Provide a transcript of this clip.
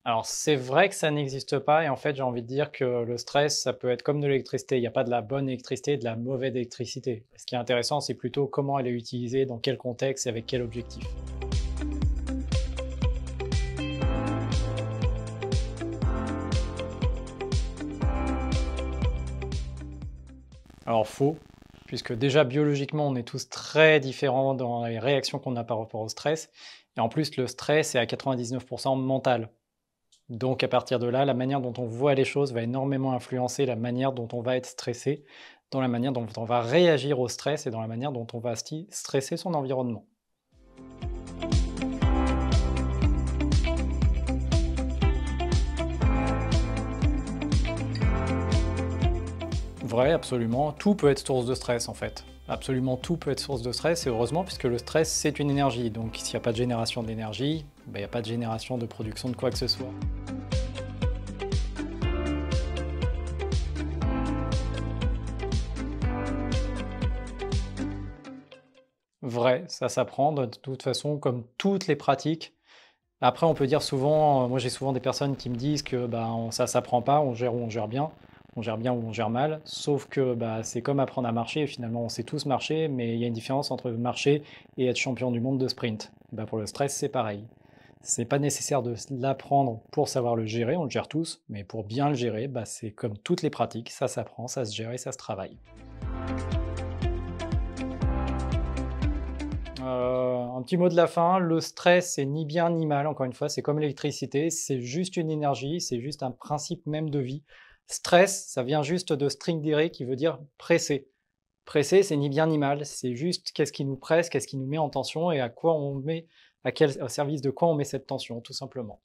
Alors c'est vrai que ça n'existe pas et en fait, j'ai envie de dire que le stress, ça peut être comme de l'électricité. Il n'y a pas de la bonne électricité et de la mauvaise électricité. Ce qui est intéressant, c'est plutôt comment elle est utilisée, dans quel contexte et avec quel objectif. Alors faux, puisque déjà biologiquement, on est tous très différents dans les réactions qu'on a par rapport au stress. Et en plus, le stress est à 99% mental. Donc à partir de là, la manière dont on voit les choses va énormément influencer la manière dont on va être stressé, dans la manière dont on va réagir au stress et dans la manière dont on va stresser son environnement. Vrai, absolument. Tout peut être source de stress en fait. Absolument tout peut être source de stress et heureusement puisque le stress c'est une énergie. Donc s'il n'y a pas de génération d'énergie, ben, il n'y a pas de génération de production de quoi que ce soit. Vrai, ça s'apprend de toute façon comme toutes les pratiques. Après on peut dire souvent, moi j'ai souvent des personnes qui me disent que bah, ça s'apprend pas, on gère ou on gère bien. On gère bien ou on gère mal, sauf que bah, c'est comme apprendre à marcher, finalement on sait tous marcher, mais il y a une différence entre marcher et être champion du monde de sprint. Bah, pour le stress c'est pareil. C'est pas nécessaire de l'apprendre pour savoir le gérer, on le gère tous, mais pour bien le gérer, bah, c'est comme toutes les pratiques, ça s'apprend, ça se gère et ça se travaille. Un petit mot de la fin, le stress c'est ni bien ni mal, encore une fois, c'est comme l'électricité, c'est juste une énergie, c'est juste un principe même de vie. Stress, ça vient juste de string diré qui veut dire pressé. Pressé, c'est ni bien ni mal, c'est juste qu'est-ce qui nous presse, qu'est-ce qui nous met en tension et à quoi on met, à quel au service de quoi on met cette tension, tout simplement.